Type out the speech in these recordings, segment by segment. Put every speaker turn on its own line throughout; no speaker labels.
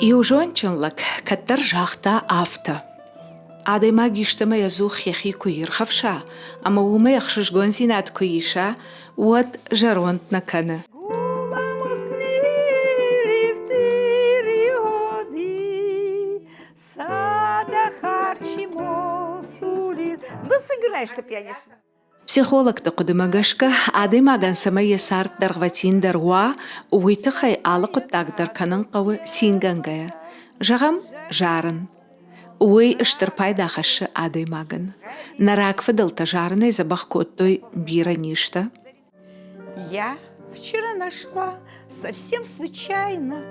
Иужончынлык каттар жақта авто. Адайма гиштама язух яхи куир хавша, ама ума яхшиш гонзинат куиша, уат жаронт накана.
Да сыграешь ты, пианист.
Психолог тақудымагашка адаймаган самая сарт даргватин дарва уитахай алақуттак дарканын қавы сингангая. Жағам жарын. Уй ыштырпай дахашы адаймаган. Нарак фадалта жарной забахкоттой бира ништа.
Я вчера нашла совсем случайно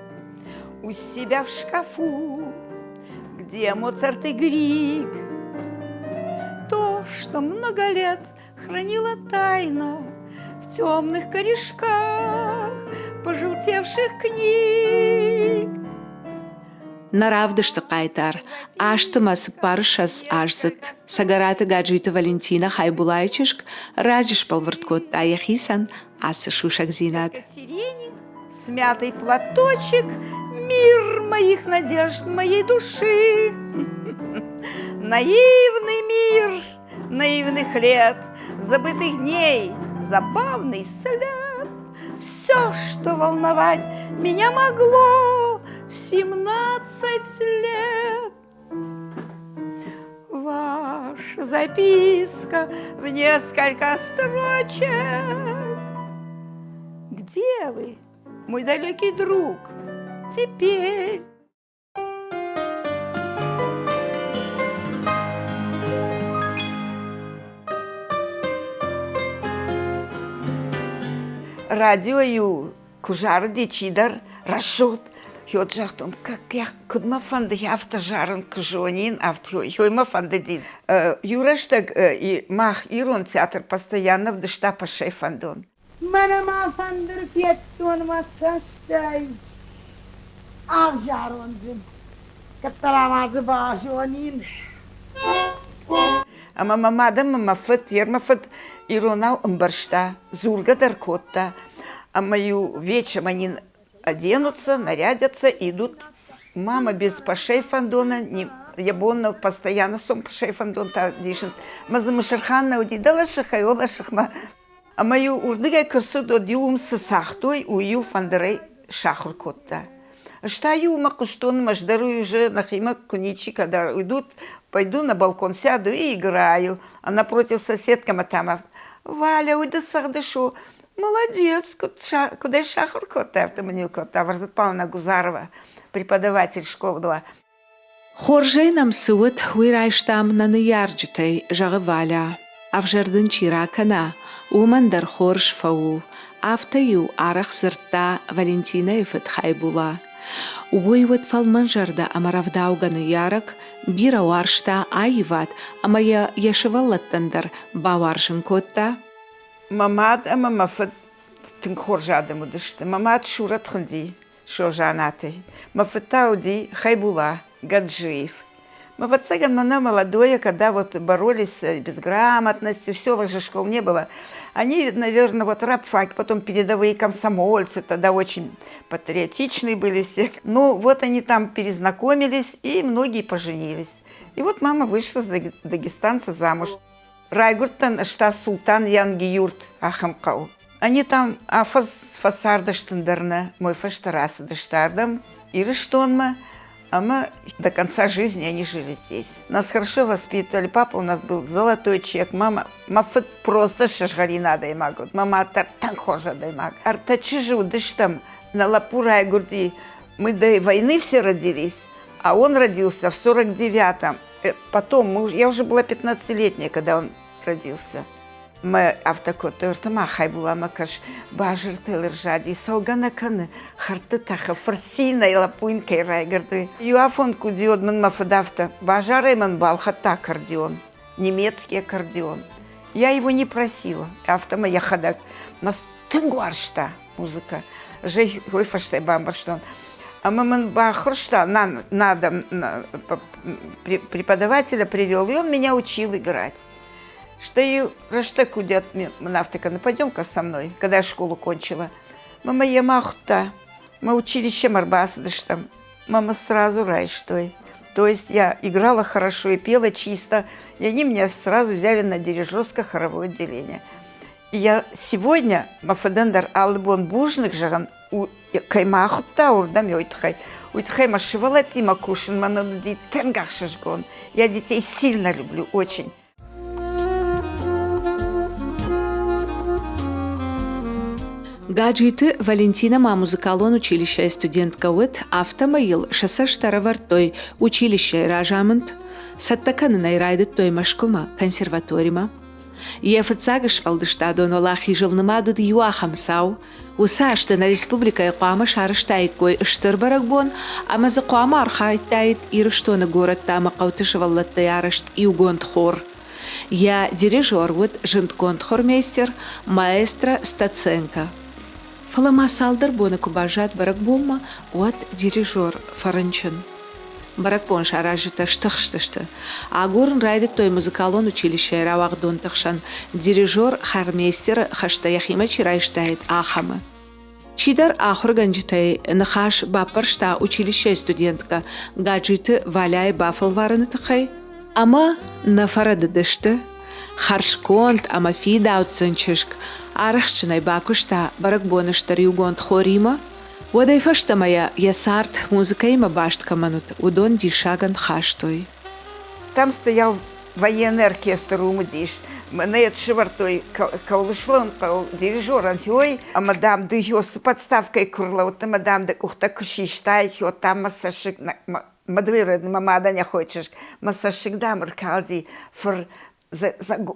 у себя в шкафу, где Моцарт и Григ. То, что много лет хранила тайно в темных корешках пожелтевших книг.
Наравдышты қайтар, аштымасы парышас ажзыт. Сагараты гаджуйты Валентина Хайбулайчышк раджиш палвырткот аяхисан асы шушак зинат.
Сирени, смятый платочек, мир моих надежд, моей души. Наивный мир наивных лет, забытых дней, забавный след. Все, что волновать меня могло в 17 лет. Ваша записка в несколько строчек. Где вы, мой далекий друг, теперь? Радио ю кужар дичидар рашут хёд жахтон как я кудма фанды автожарен кужонин хёйма фанды дин юраштаг и мах ирон театр постоянно в дышта по шефандон.
Манама фандыр пьеттон масаштай авжаронзин каттарамазы бажонин.
Ама мамафыт ермафыт иронал умбаршта, зурга даркотта. Ама вечером они оденутся, нарядятся, идут. Мама без пашей фандона, ябонна постоянно сом пашей фандон та дишен. Мазамашарханна удидала шахайола шахма. Ама урдыгай кырсы до диум сахтой ую фандерей шахуркотта. Штаю макуштон маждару уже нахима куничи, когда уйдут, пойду на балкон, сяду и играю. А напротив соседка Матама: Валя, уйда сахдышу. Молодец, куда шахар кота, автоманил кота, Варзат Павловна Гузарова, преподаватель школы 2.
Хоржей нам сывыт уйрайштам на наярджитай жағы Валя. Авжардын чиракана, умандар хорж фау, автаю арах сыртта Валентина ифыт хайбула. Уйвыт фалманжарда амаравдауганы ярак, бира уаршта айват, амая яшываллаттандар баваржын котта.
Мамад мафыт тынхоржадымы дышты. Мамад шурат хынди, шо жанаты. Мафытауди хайбула, Гаджиев. Мавацаган мана молодое, когда вот боролись с безграмотностью, в селах же школ не было. Они, наверное, вот рабфак, потом передовые комсомольцы, тогда очень патриотичные были все. Ну, вот они там перезнакомились, и многие поженились. И вот мама вышла за дагестанца замуж. Райгуртан, что султан Янги Юрт Ахамкау. Они там фасардаштандарна, мой фаштараса даштардам, и рештонма. А мы до конца жизни они жили здесь. Нас хорошо воспитывали. Папа у нас был золотой человек. Мама просто шашгарина даймагут. Мама тартанхожа даймаг. Артачижу дыштам на лапурай гурди. Мы до войны все родились. А он родился в 49-м. Потом, я уже была 15-летняя, когда он родился. Мы автокоты ртама хайбула макаш бажыр телер жади согана каны харты таха фарсина и лапуинка и райгарды. Юафон кудиод мен мафадавта бажары мен балхата аккордеон, немецкий аккордеон. Я его не просила. Автома я ходак. Нас тынгуаршта музыка. Жей хойфаштай бамбарштон. А мы бахршта надо преподавателя привел, и он меня учил играть. Что и раштек удят нафтика, ну пойдем-ка со мной, когда я школу кончила. Мама, я махта, мы училище Марбасдыш там. Мама сразу рай, что. То есть я играла хорошо и пела чисто, и они меня сразу взяли на дирижерско-хоровое отделение. И я сегодня, мафадандар албон бужных жаган, у каймахта урдам йойтхай. Уйтхай машивала тима кушин, мануди тенгах шашгон. Я детей сильно люблю, очень.
Гаджиты Валентина музыкалон училище студентка ует автомаил шасаштаравартой училище ражамент саттаканы найрайдыт той машкума консерваторима. Ефыцагыш фалдыштадон олахи жылнымадуд юахамсау усашты на республика Якуама шарыштайт кой ыштырбаракбон, амазы Куама архайттайт ирыштоны город тама каутышываллатты ярышт иугонд хор. Я дирижер вот жинтконд хормейстер маэстро Стаценко. Фалама салдар боны кубажат баракбомма от дирижер фаранчын. Баракбон шаражыта штыхштышты. Агурн райдыт той музыкалон училище равагдон тахшан дирижер хармейстер хаштаяхима чирайштайт ахамы. Чидар ахур ганджитай нахаш бапаршта училище студентка гаджиты валяй бафалварыны тахай. Ама нафарадыдышты. Харшконт ама фида утсынчышк. Арахчынай бакушта баракбоныштар югонд хорима. Водай фаштамая ясарт музыкаима башткаманут удон дишаган хаштой.
Там стоял военный оркестр умудиш. Мене шивартой каулышлон дирижер антиой, а мадам да ее с подставкой курла, вот мадам да кухта кушиштай, вот там массашик мадвиры мамада не хочешь, массашик да маркалди фор за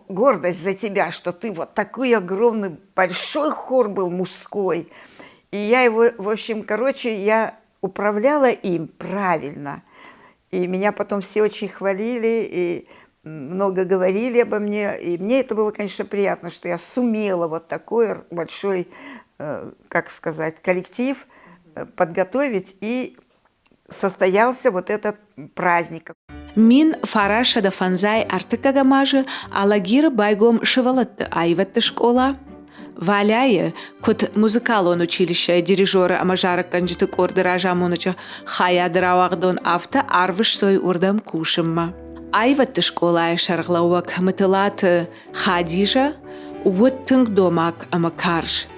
гордость за тебя, что ты вот такой огромный большой хор был мужской. И я его, в общем, короче, я управляла им правильно. И меня потом все очень хвалили и много говорили обо мне. И мне это было, конечно, приятно, что я сумела вот такой большой, как сказать, коллектив подготовить, и состоялся вот этот праздник.
Мин фараша да фанзай артыкагамажы алагир байгом шивалатты айватты школа. Валяе, кот музыкалон училище дирижера амажара канджиты корды ражамуныча хаядыравагдон авто арвыш сой урдам кушымма. Айватты школа шарглауак мытылат хадижа, вот тынг домак амакарш.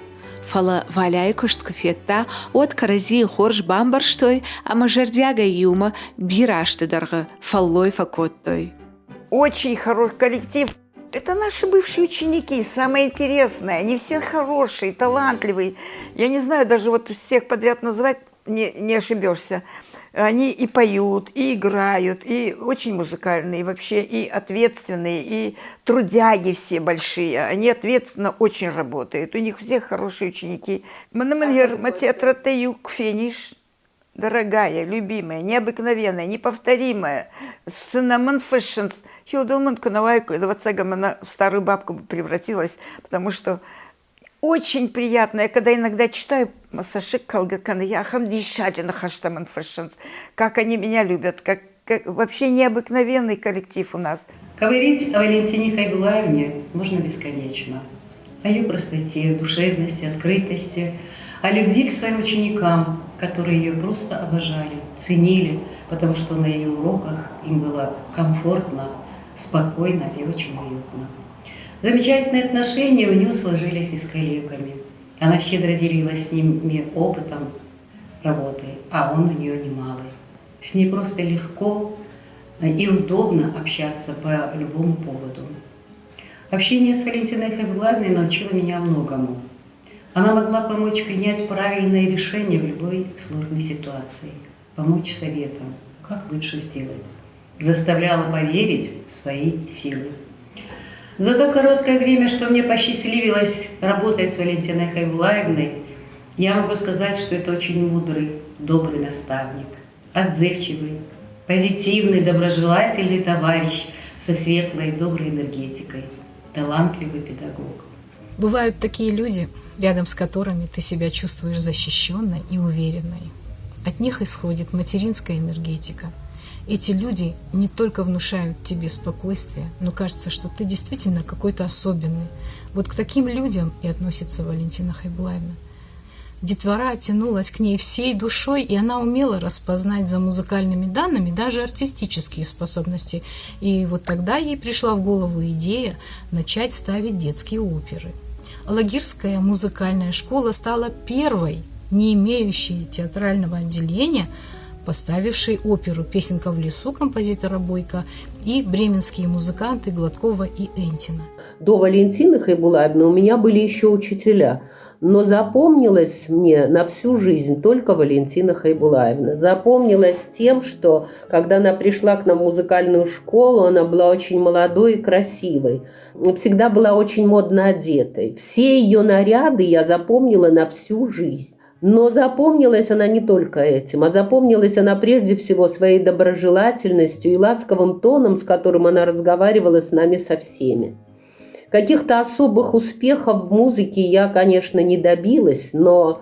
Фала валяй кошт кафетта, от карази хорш бамбарштой, амажардяга юма бирашты дарга фаллой факоттой.
Очень хороший коллектив. Это наши бывшие ученики, самое интересное. Они все хорошие, талантливые. Я не знаю, даже вот всех подряд назвать не ошибешься. Они и поют, и играют, и очень музыкальные вообще, и ответственные, и трудяги все большие. Они ответственно очень работают. У них всех хорошие ученики. Дорогая, любимая, необыкновенная, неповторимая. Cinnamon Fashions. Я думаю, канавайку, она в старую бабку превратилась, потому что очень приятно. Я когда иногда читаю Масашик Калгакана, я хамдишаджина хаштаман Fashions, как они меня любят, как вообще необыкновенный коллектив у нас.
Говорить о Валентине Хайбулаевне можно бесконечно. О ее простоте, душевности, открытости, о любви к своим ученикам, которые ее просто обожали, ценили, потому что на ее уроках им было комфортно, спокойно и очень уютно. Замечательные отношения у нее сложились и с коллегами. Она щедро делилась с ними опытом работы, а он у нее немалый. С ней просто легко и удобно общаться по любому поводу. Общение с Валентиной Хайбулаевной научило меня многому. Она могла помочь принять правильное решение в любой сложной ситуации, помочь советом, как лучше сделать. Заставляла поверить в свои силы. За то короткое время, что мне посчастливилось работать с Валентиной Хайбулаевной, я могу сказать, что это очень мудрый, добрый наставник, отзывчивый, позитивный, доброжелательный товарищ со светлой, доброй энергетикой, талантливый педагог.
Бывают такие люди, рядом с которыми ты себя чувствуешь защищенной и уверенной. От них исходит материнская энергетика. Эти люди не только внушают тебе спокойствие, но кажется, что ты действительно какой-то особенный. Вот к таким людям и относится Валентина Хайбулаевна. Детвора тянулась к ней всей душой, и она умела распознать за музыкальными данными даже артистические способности. И вот тогда ей пришла в голову идея начать ставить детские оперы. Алагирская музыкальная школа стала первой, не имеющей театрального отделения, поставившей оперу «Песенка в лесу» композитора Бойко и бременские музыканты Гладкова и Энтина.
До Валентины Хайбулаевны у меня были еще учителя, но запомнилась мне на всю жизнь только Валентина Хайбулаевна. Запомнилась тем, что когда она пришла к нам в музыкальную школу, она была очень молодой и красивой, всегда была очень модно одетой. Все ее наряды я запомнила на всю жизнь. Но запомнилась она не только этим, а запомнилась она прежде всего своей доброжелательностью и ласковым тоном, с которым она разговаривала с нами со всеми. Каких-то особых успехов в музыке я, конечно, не добилась, но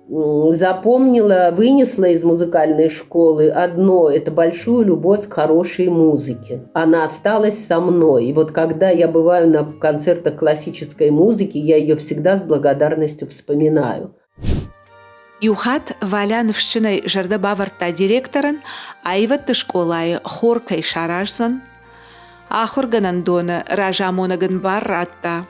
запомнила, вынесла из музыкальной школы одно – это большую любовь к хорошей музыке. Она осталась со мной. И вот когда я бываю на концертах классической музыки, я ее всегда с благодарностью вспоминаю.
Юхат Валяновщиной Жардабаварта директорын айватты школайы Хоркай Шаражсан, Ахурганандоны Ражамонаган Барратта.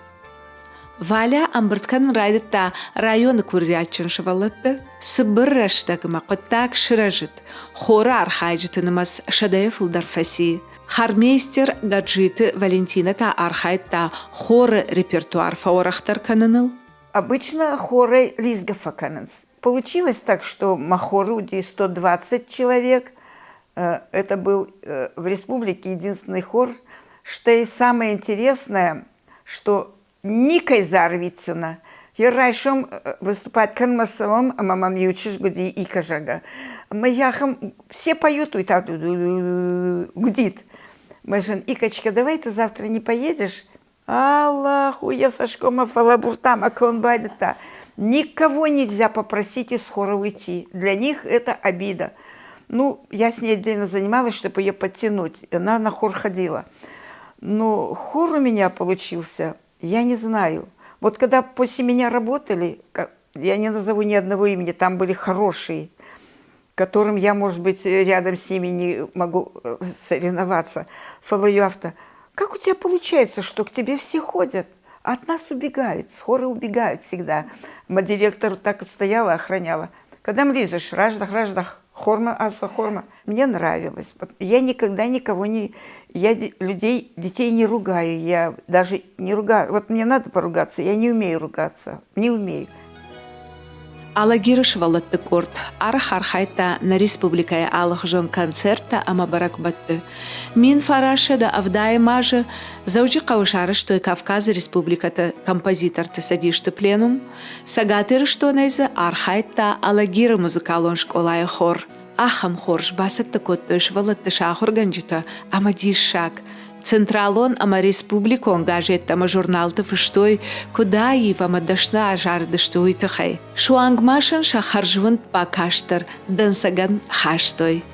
Валя амбырткан райдытта районы курдячын шывалытты, сыбырраштагыма қыттак шыражыт, хора архайжытынымас шадаефылдар фаси. Хармейстер гаджиты Валентина та архайтта хоры репертуар фаорахтар каныныл.
Обычно хоры лизгафа канынс. Получилось так, что Махоруди 120 человек. Это был в республике единственный хор. Что и самое интересное, что ни Кайзарвицына, я раньше выступать канмасовым, а мамам ючиш гуди и кажага. Мы яхам, все поют, и так гудит. Мы же, Икочка, давай ты завтра не поедешь? Аллаху, я сашкома фалабуртам, а конбайдата. Никого нельзя попросить из хора уйти. Для них это обида. Ну, я с ней отдельно занималась, чтобы ее подтянуть. Она на хор ходила. Но хор у меня получился, я не знаю. Вот когда после меня работали, я не назову ни одного имени, там были хорошие, которым я, может быть, рядом с ними не могу соревноваться. Фалаюавта, как у тебя получается, что к тебе все ходят? От нас убегают, с хора убегают всегда. Моя директор так и стояла, охраняла. Когда млизишь, раждах, хорма, аса, хорма. Мне нравилось. Я никогда никого не... Я детей не ругаю, я даже не ругаю. Вот мне надо поругаться, я не умею ругаться, не умею.
Алагиры шывалатты корт, арах архайта на республикая алых жон концерта ама барак батты. Мин фараша да авдая мажы, заучи каушары, что и Кавказа республиката композиторты садишты пленум, сагатыры что найза архайта алагиры музыкалон школая хор. Ахам хорш басатты котты шывалатты шахур ганджита, ама дишак. Централон ама республикон газеттама журналты фыштой, куда и вам отдашна ажарды что и тахай. Шуангмашин шахаржван покаштар, дансаган хаштой.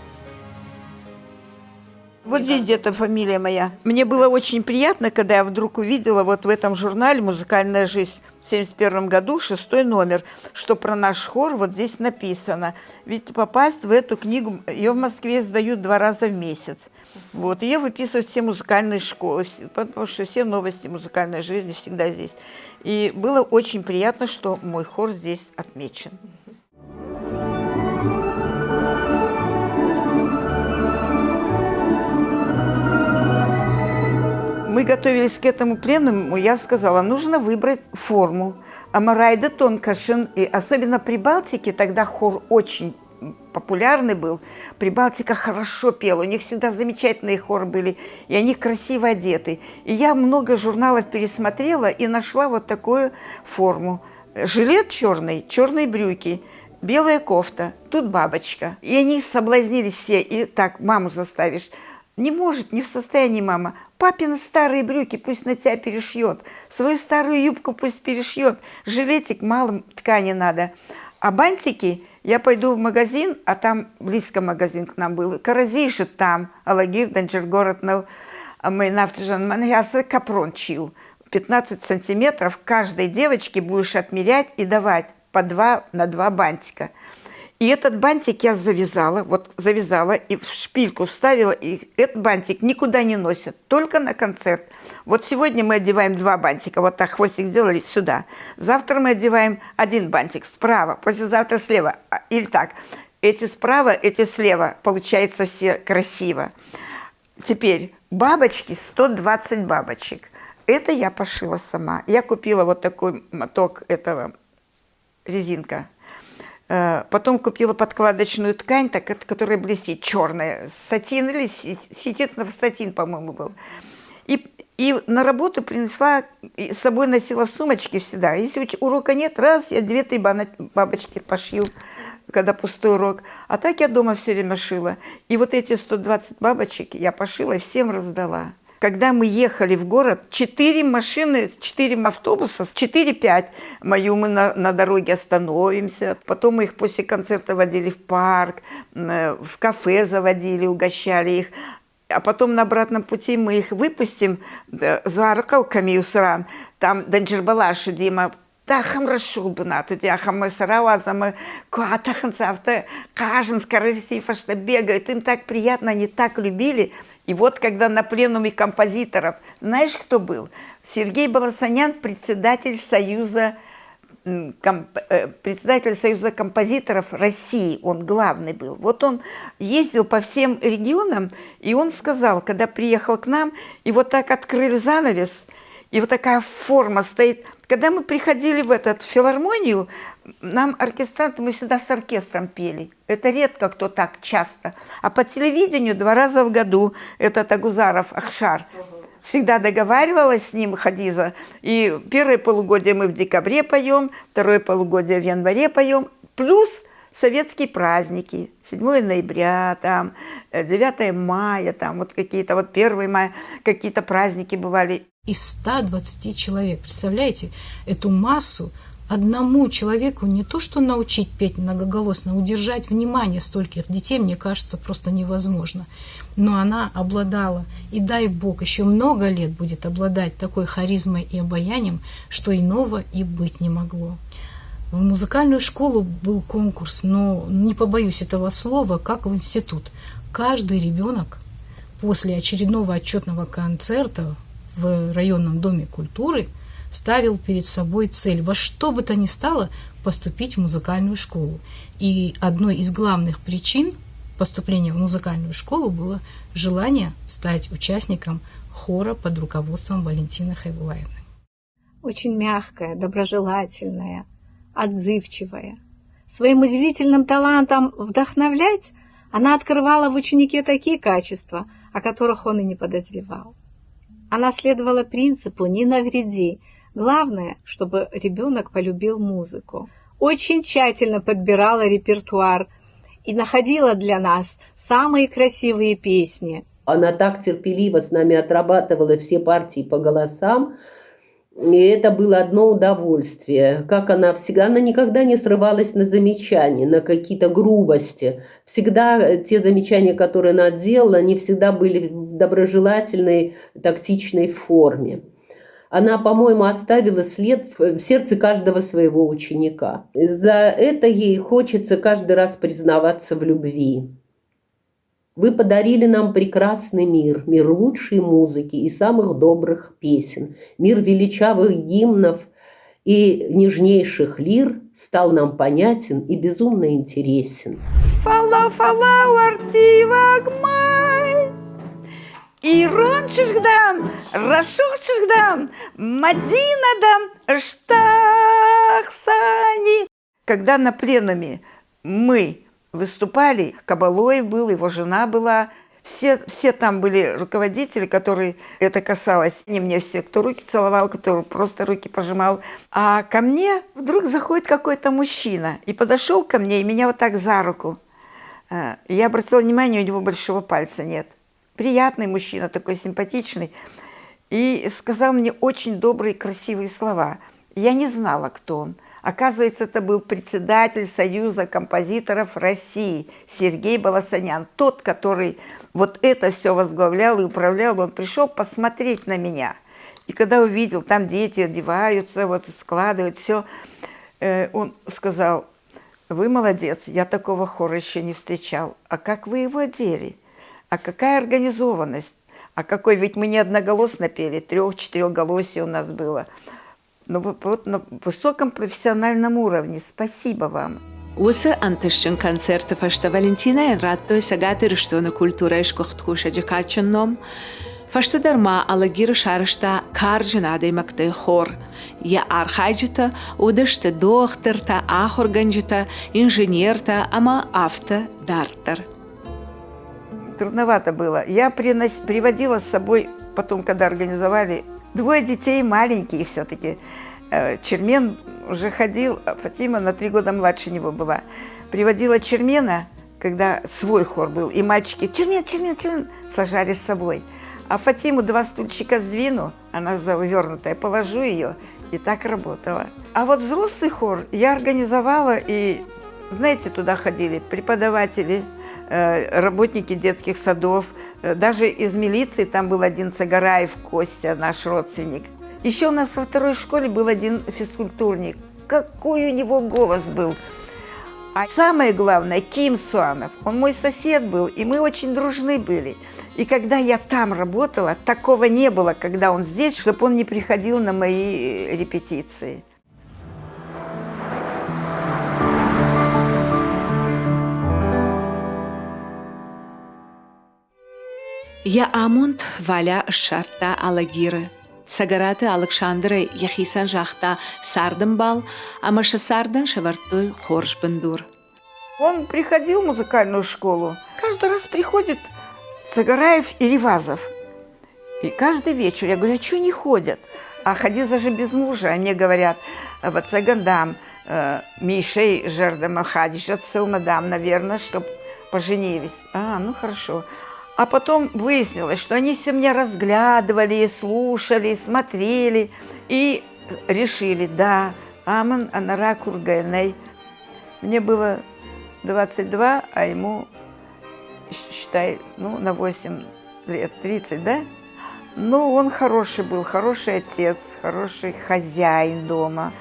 Вот здесь где-то фамилия моя. Мне было очень приятно, когда я вдруг увидела вот в этом журнале «Музыкальная жизнь» в 1971 году, 6-й номер, что про наш хор вот здесь написано. Ведь попасть в эту книгу, ее в Москве издают 2 раза в месяц. Вот, ее выписывают все музыкальные школы, потому что все новости музыкальной жизни всегда здесь. И было очень приятно, что мой хор здесь отмечен. Мы готовились к этому пленуму, я сказала, нужно выбрать форму. Амарайда тонкашин, и особенно при Балтике тогда хор очень популярный был. Прибалтика хорошо пела, у них всегда замечательные хоры были, и они красиво одеты. И я много журналов пересмотрела и нашла вот такую форму. Жилет черный, черные брюки, белая кофта, тут бабочка. И они соблазнились все, и так маму заставишь. Не может, не в состоянии мама. Папины старые брюки пусть на тебя перешьет, свою старую юбку пусть перешьет, жилетик мало ткани надо. А бантики, я пойду в магазин, а там близко магазин к нам был, каразейши там, алагир, город, мы нафтажан мангясы капрон чил. 15 сантиметров каждой девочке будешь отмерять и давать по 2 на 2 бантика. И этот бантик я завязала, вот завязала и в шпильку вставила, и этот бантик никуда не носят, только на концерт. Вот сегодня мы одеваем 2 бантика, вот так хвостик сделали сюда. Завтра мы одеваем 1 бантик справа, послезавтра слева. Или так, эти справа, эти слева, получается все красиво. Теперь бабочки, 120 бабочек. Это я пошила сама. Я купила вот такой моток этого, резинка. Потом купила подкладочную ткань, которая блестит, черная, сатин или синтетный сатин, по-моему, был. И на работу принесла, с собой носила в сумочке всегда. Если урока нет, раз, я 2-3 бабочки пошью, когда пустой урок. А так я дома все время шила. И вот эти 120 бабочек я пошила и всем раздала. Когда мы ехали в город, 4 машины, 4 автобуса, 4-5. Мы на дороге остановимся. Потом мы их после концерта водили в парк, в кафе заводили, угощали их. А потом на обратном пути мы их выпустим за Аркалками Усран. Там Данджербалаши Дима. Тахам расшул бы на тут, яхам мы саравазам, куатахан завтра, кажен скоростифа, что бегают, им так приятно, они так любили. И вот когда на пленуме композиторов, знаешь, кто был? Сергей Баласанян, председатель Союза композиторов России, он главный был. Вот он ездил по всем регионам, и он сказал, когда приехал к нам, и вот так открыли занавес, и вот такая форма стоит. Когда мы приходили в эту филармонию, нам оркестранты, мы всегда с оркестром пели. Это редко кто так часто. А по телевидению 2 раза в году этот Агузаров Ахшар. Всегда договаривалась с ним Хадиза. И первое полугодие мы в декабре поем, второе полугодие в январе поем. Плюс советские праздники. 7 ноября, там, 9 мая, там, вот какие-то, вот 1 мая, какие-то праздники бывали.
Из 120 человек, представляете, эту массу одному человеку не то что научить петь многоголосно, удержать внимание стольких детей, мне кажется, просто невозможно. Но она обладала, и дай Бог, еще много лет будет обладать такой харизмой и обаянием, что иного и быть не могло. В музыкальную школу был конкурс, но не побоюсь этого слова, как в институт. Каждый ребенок после очередного отчетного концерта в районном доме культуры ставил перед собой цель во что бы то ни стало поступить в музыкальную школу. И одной из главных причин поступления в музыкальную школу было желание стать участником хора под руководством Валентины Хайбулаевны.
Очень мягкая, доброжелательная, отзывчивая. Своим удивительным талантом вдохновлять она открывала в ученике такие качества, о которых он и не подозревал. Она следовала принципу «не навреди». Главное, чтобы ребенок полюбил музыку. Очень тщательно подбирала репертуар и находила для нас самые красивые песни.
Она так терпеливо с нами отрабатывала все партии по голосам, и это было одно удовольствие. Как она никогда не срывалась на замечания, на какие-то грубости. Всегда те замечания, которые она делала, они всегда были в доброжелательной, тактичной форме. Она, по-моему, оставила след в сердце каждого своего ученика. За это ей хочется каждый раз признаваться в любви. Вы подарили нам прекрасный мир, мир лучшей музыки и самых добрых песен. Мир величавых гимнов и нежнейших лир стал нам понятен и безумно интересен.
Фала-фала артивагмай, ирончишгдан, расшухчишгдан, мадинадам, штахсани. Когда на пленуме мы выступали. Кабалоев был, его жена была. Все там были руководители, которые это касалось. Они мне все, кто руки целовал, кто просто руки пожимал. А ко мне вдруг заходит какой-то мужчина и подошел ко мне и меня вот так за руку. Я обратила внимание, у него большого пальца нет. Приятный мужчина, такой симпатичный. И сказал мне очень добрые, красивые слова. Я не знала, кто он. Оказывается, это был председатель Союза композиторов России Сергей Баласанян. Тот, который вот это все возглавлял и управлял, он пришел посмотреть на меня. И когда увидел, там дети одеваются, вот складывают все, он сказал: вы молодец, я такого хора еще не встречал. А как вы его одели? А какая организованность? А какой, ведь мы не одноголосно пели, 3-4 у нас было. Ну вот на высоком профессиональном уровне. Спасибо вам.
Осы антышчын концерты фашта Валентина Энраттой сагаты рыштваны культура ишкухткуша джекачынном. Фашта дарма алагиры шарышта каржынадай мактай хор. Я архайджыта, удышты доктор-та, ахорганджыта, инженер-та, ама авто дарттар.
Трудновато было. Я приводила с собой, потом, когда организовали, 2 детей маленькие все-таки. Чермен уже ходил, а Фатима на 3 года младше него была. Приводила Чермена, когда свой хор был, и мальчики «Чермен, Чермен, Чермен» сажали с собой. А Фатиму 2 стульчика сдвину, она завернутая, положу ее, и так работала. А вот взрослый хор я организовала, и, знаете, туда ходили преподаватели, работники детских садов, даже из милиции там был один Цагараев Костя, наш родственник. Еще у нас во 2-й школе был один физкультурник. Какой у него голос был! А самое главное, Ким Суанов, он мой сосед был, и мы очень дружны были. И когда я там работала, такого не было, когда он здесь, чтобы он не приходил на мои репетиции.
Я амунд валя шарта алагиры. Сагараты Александры яхисан жахта сардымбал, а маша сардан шавартой хорш бандур.
Он приходил в музыкальную школу. Каждый раз приходит Цагараев и Ревазов. И каждый вечер я говорю: а что не ходят? А Хадиза же без мужа. А мне говорят: вот Цагандам, Мишей Жердама Хадижат Сылмадам, наверное, чтобы поженились. Ну хорошо. А потом выяснилось, что они все меня разглядывали, слушали, смотрели и решили: да, Аман Анара Кургайней. Мне было 22, а ему, считай, на 8 лет, 30, да? Ну, он хороший был, хороший отец, хороший хозяин дома.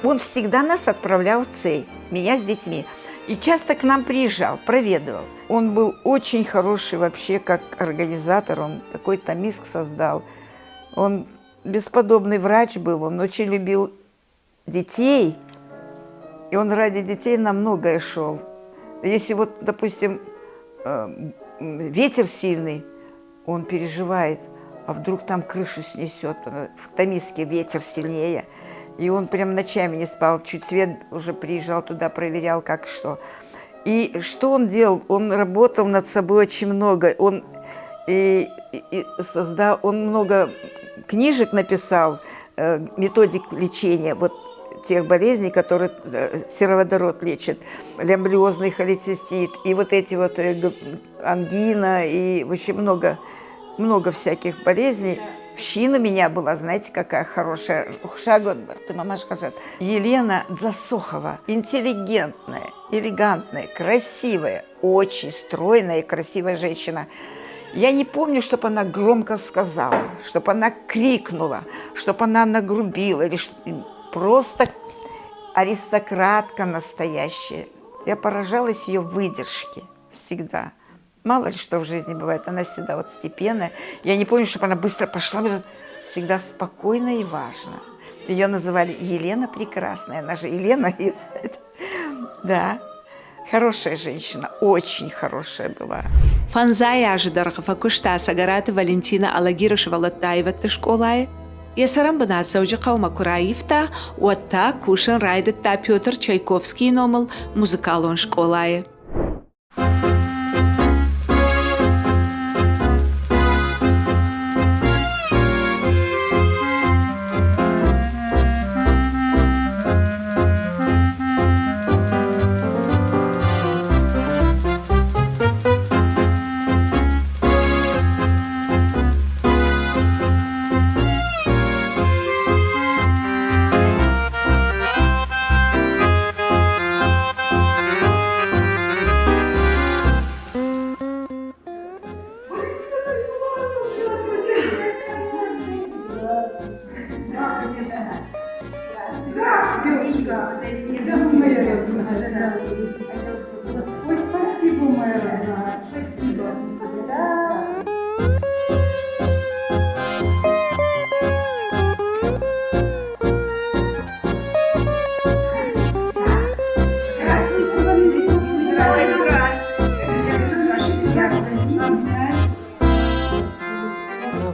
Он всегда нас отправлял в Цей, меня с детьми. И часто к нам приезжал, проведывал. Он был очень хороший вообще как организатор, он такой томиск создал. Он бесподобный врач был, он очень любил детей, и он ради детей на многое шел. Если вот, допустим, ветер сильный, он переживает, а вдруг там крышу снесет, в Томиске ветер сильнее. И он прям ночами не спал, чуть свет уже приезжал туда, проверял, как что. И что он делал? Он работал над собой очень много. Он создал, он много книжек написал, методик лечения вот тех болезней, которые сероводород лечит, лямблиозный холецистит, и вот эти вот ангина, и очень много всяких болезней. Община у меня была, знаете, какая хорошая. Елена Дзасохова. Интеллигентная, элегантная, красивая, очень стройная и красивая женщина. Я не помню, чтобы она громко сказала, чтобы она крикнула, чтобы она нагрубила. Или просто аристократка настоящая. Я поражалась ее выдержке всегда. Мало ли что в жизни бывает, она всегда вот степенная. Я не помню, чтобы она быстро пошла, всегда спокойно и важно. Ее называли Елена Прекрасная, она же Елена. Да, хорошая женщина, очень хорошая была.
Фанзай ажидарха факушта сагараты Валентина Алагира Швалатаева тышколай. Ясарам банат зауджи қаума Кураевта, уатта кушан райдытта Петр Чайковский номыл музыкалон школай.
Ой, спасибо, моя родная, спасибо.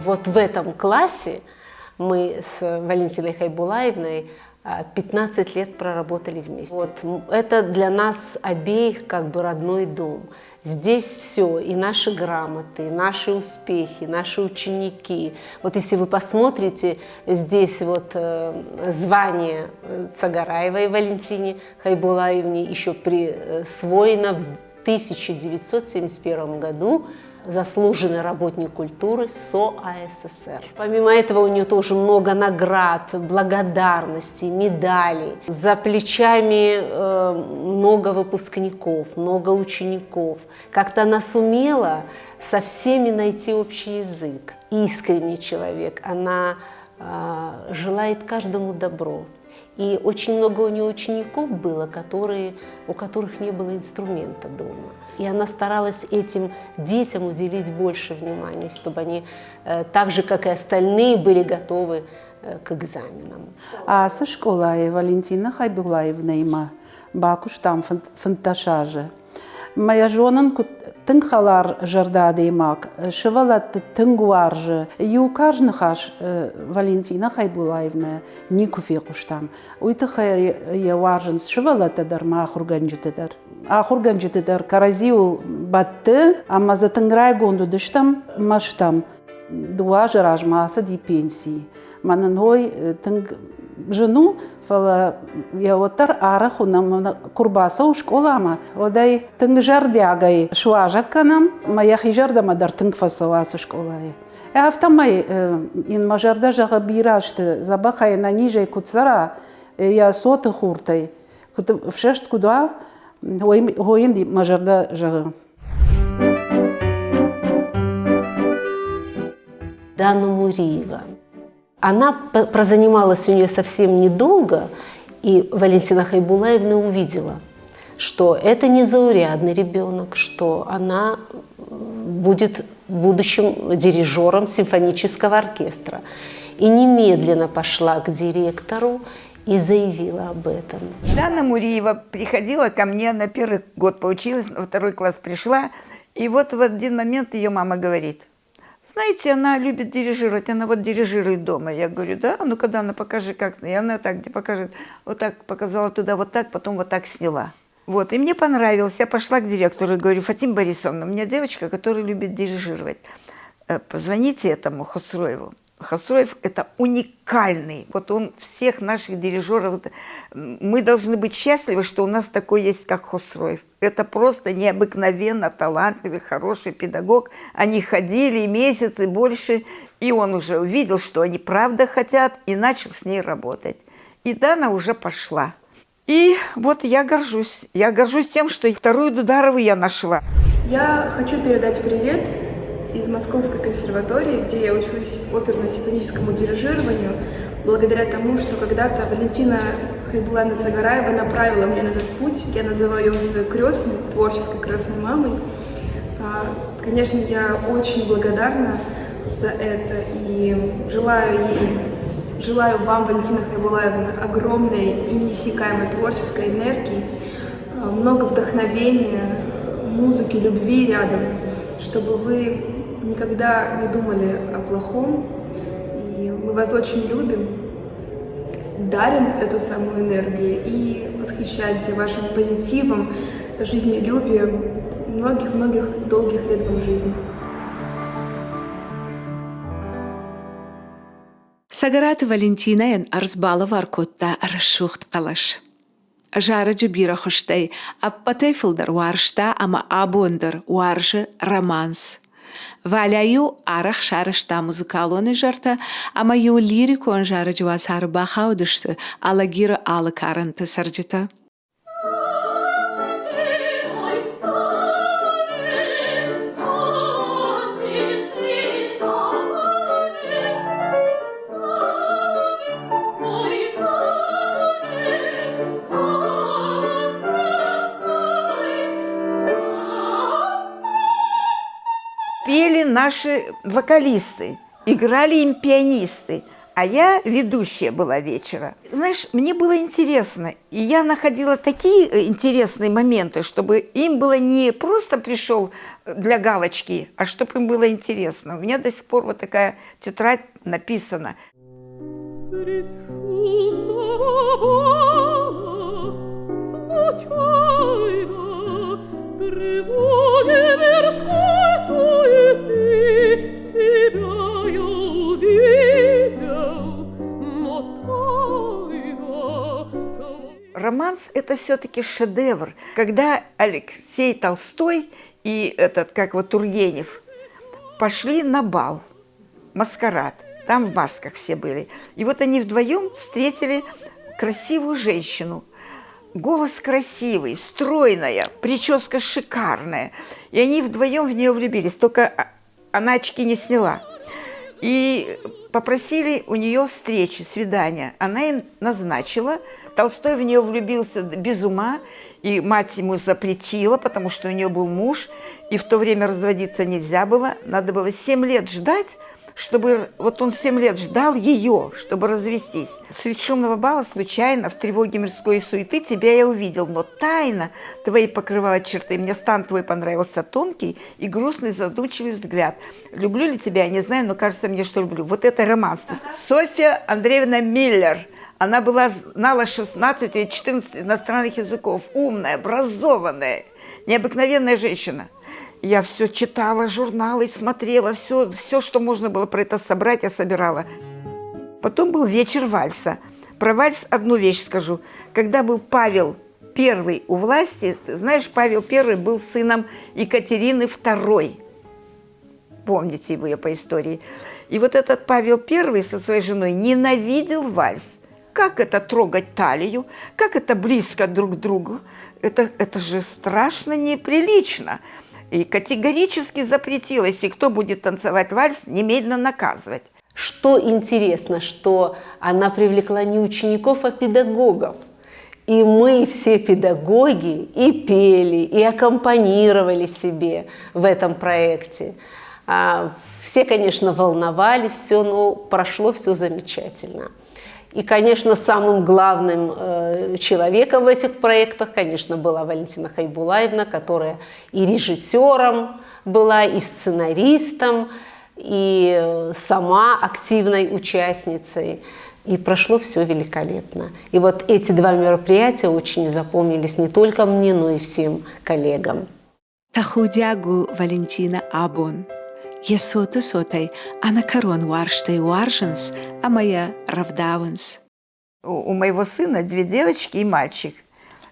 Вот в этом классе мы с Валентиной Хайбулаевной 15 лет проработали вместе. Вот, это для нас обеих как бы родной дом. Здесь все, и наши грамоты, и наши успехи, наши ученики. Вот если вы посмотрите, здесь вот звание Цагараевой Валентине Хайбулаевне еще присвоено в 1971 году, заслуженный работник культуры СО АССР. Помимо этого у нее тоже много наград, благодарностей, медалей. За плечами много выпускников, много учеников. Как-то она сумела со всеми найти общий язык. Искренний человек, она желает каждому добро. И очень много у нее учеников было, у которых не было инструмента дома. И она старалась этим детям уделить больше внимания, чтобы они, так же, как и остальные, были готовы к экзаменам.
А со школой Валентина Хайбулаевна има бакуш там фанташаже. Моя жена тынхалар жарда деймак, шевалат тынгуаржы. Ю кажнахаш Валентина Хайбулаевна не куфекуштам. Уйтыха я варжен шевалат дарма ахурганджитедар. Ахурганджитедар каразиул батты, ама за тынграй гонду дыштам маштам. Дуа жаражмаса ди пенсии. Мананхой тынг жену фала я отар арахунам курбаса у школама. Одай тынг жардягай шуажакканам, моя хижардама дар тынг фасаваса школай. Автомай ин мажарда жага бирашты забахай на ниже куцара я соты хуртай. В шешт куда гоинди мажарда жага.
Дана Муриева. Она прозанималась у нее совсем недолго, и Валентина Хайбулаевна увидела, что это незаурядный ребенок, что она будет будущим дирижером симфонического оркестра. И немедленно пошла к директору и заявила об этом.
Дана Муриева приходила ко мне на первый год, поучилась, на второй класс пришла, и вот в один момент ее мама говорит: знаете, она любит дирижировать, она вот дирижирует дома. Я говорю, да, ну когда она покажет как. И она так, где покажет, вот так показала туда, вот так, потом вот так сняла. Вот, и мне понравилось. Я пошла к директору и говорю: Фатима Борисовна, у меня девочка, которая любит дирижировать. Позвоните этому Хосроеву. Хосроев – это уникальный. Вот он всех наших дирижеров. Мы должны быть счастливы, что у нас такой есть, как Хосроев. Это просто необыкновенно талантливый, хороший педагог. Они ходили месяцы больше, и он уже увидел, что они правда хотят, и начал с ней работать. И Дана уже пошла. И вот я горжусь. Я горжусь тем, что вторую Дударову я нашла.
Я хочу передать привет из Московской консерватории, где я учусь оперно-симфоническому дирижированию, благодаря тому, что когда-то Валентина Хайбулаевна Цагараева направила меня на этот путь. Я называю ее своей крестной, творческой крестной мамой. Конечно, я очень благодарна за это и желаю вам, Валентина Хайбулаевна, огромной и неиссякаемой творческой энергии, много вдохновения, музыки, любви рядом, чтобы вы никогда не думали о плохом. И мы вас очень любим, дарим эту самую энергию и восхищаемся вашим позитивом, жизнелюбием. многих-многих долгих лет вам жизни.
Сагарат Валентинаен арзбала варкотта расшухт калаш. Жара джабира хоштей, аппатай филдар варшта, ама абундер варжы романс. Валяю арах шарышта музыкалоны жарта, ама ю лирику он жара джуасары бахаудышты, алагира алы каранты сарджита.
Пели наши вокалисты, играли им пианисты, а я ведущая была вечера. Знаешь, мне было интересно, и я находила такие интересные моменты, чтобы им было не просто пришел для галочки, а чтобы им было интересно. У меня до сих пор вот такая тетрадь написана. Романс – это все-таки шедевр. Когда Алексей Толстой и Тургенев пошли на бал, маскарад, там в масках все были, и вот они вдвоем встретили красивую женщину. Голос красивый, стройная, прическа шикарная. И они вдвоем в нее влюбились, только она очки не сняла. И попросили у нее встречи, свидания. Она им назначила. Толстой в нее влюбился без ума, и мать ему запретила, потому что у нее был муж, и в то время разводиться нельзя было. Надо было 7 лет ждать, чтобы... Вот он 7 лет ждал ее, чтобы развестись. Среди шумного бала случайно, в тревоге мирской суеты, тебя я увидел, но тайно твои покрывала черты. Мне стан твой понравился тонкий и грустный задумчивый взгляд. Люблю ли тебя, я не знаю, но кажется мне, что люблю. Вот это романс. Софья Андреевна Миллер. Она знала 16 или 14 иностранных языков. Умная, образованная, необыкновенная женщина. Я все читала, журналы, смотрела, все, что можно было про это собрать, я собирала. Потом был вечер вальса. Про вальс одну вещь скажу. Когда был Павел I у власти, ты знаешь, Павел I был сыном Екатерины II. Помните его по истории. И вот этот Павел I со своей женой ненавидел вальс. Как это трогать талию, как это близко друг к другу. Это же страшно неприлично. И категорически запретилось, и кто будет танцевать вальс, немедленно наказывать.
Что интересно, что она привлекла не учеников, а педагогов. И мы все педагоги и пели, и аккомпанировали себе в этом проекте. Все, конечно, волновались, но прошло все замечательно. И, конечно, самым главным человеком в этих проектах, конечно, была Валентина Хайбулаевна, которая и режиссером была, и сценаристом, и сама активной участницей. И прошло все великолепно. И вот эти 2 мероприятия очень запомнились не только мне, но и всем коллегам.
Тахудягу Валентина Абон. Есоты сотай, а на корон варштай варженс, а моя равдауэнс.
У моего сына 2 девочки и мальчик.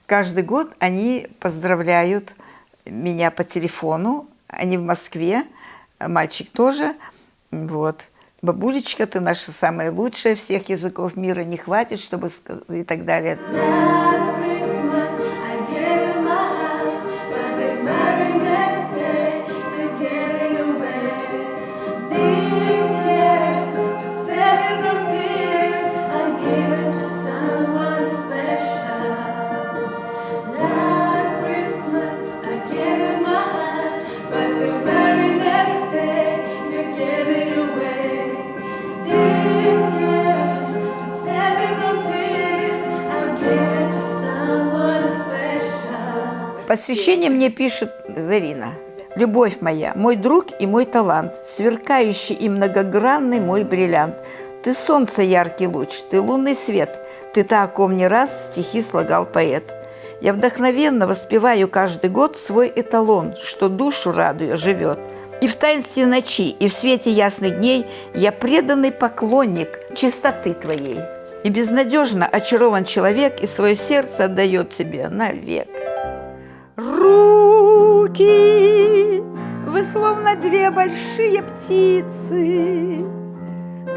Каждый год они поздравляют меня по телефону. Они в Москве, мальчик тоже. Вот. Бабулечка, ты наша самая лучшая, всех языков мира не хватит, чтобы и так далее. Посвящение мне пишет Зарина. «Любовь моя, мой друг и мой талант, сверкающий и многогранный мой бриллиант. Ты солнце яркий луч, ты лунный свет, ты та, о ком не раз стихи слагал поэт. Я вдохновенно воспеваю каждый год свой эталон, что душу радуя живет. И в таинстве ночи, и в свете ясных дней я преданный поклонник чистоты Твоей. И безнадежно очарован человек, и свое сердце отдает Тебе навек. Руки, вы словно две большие птицы,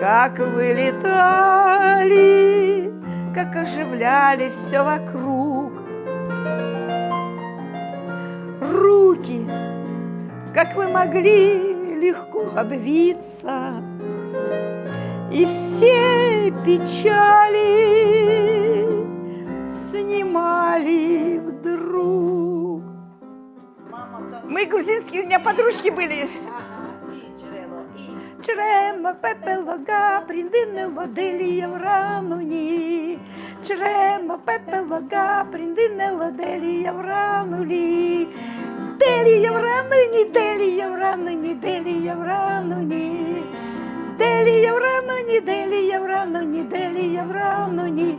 как вылетали, как оживляли все вокруг. Руки, как вы могли легко обвиться, и все печали снимали вдруг. Мы грузинские, у меня подружки были. Črema pepeloga, prindinelo deli javranuni. Črema pepeloga, prindinelo deli javranuli. Deli javranuni, deli javranuni, deli javranuni. Deli javranuni, deli javranuni, deli javranuni.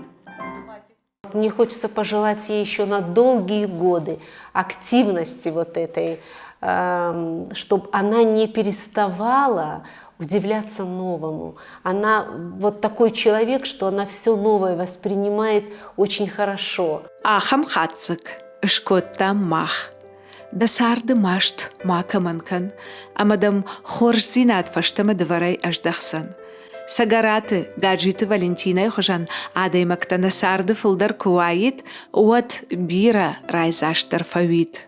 Мне хочется пожелать ей еще на долгие годы активности вот этой, чтобы она не переставала удивляться новому. Она вот такой человек, что она все новое воспринимает очень хорошо.
Ахам хацик, шкоттам мах. Да сарды машт мака манкан, а мадам хорзинат фаштама дварай аждахсан. Сагараты, гаджиты Валентина и хожан, адай мактана сарды фылдар куаит, уат бира райзаштар фавит.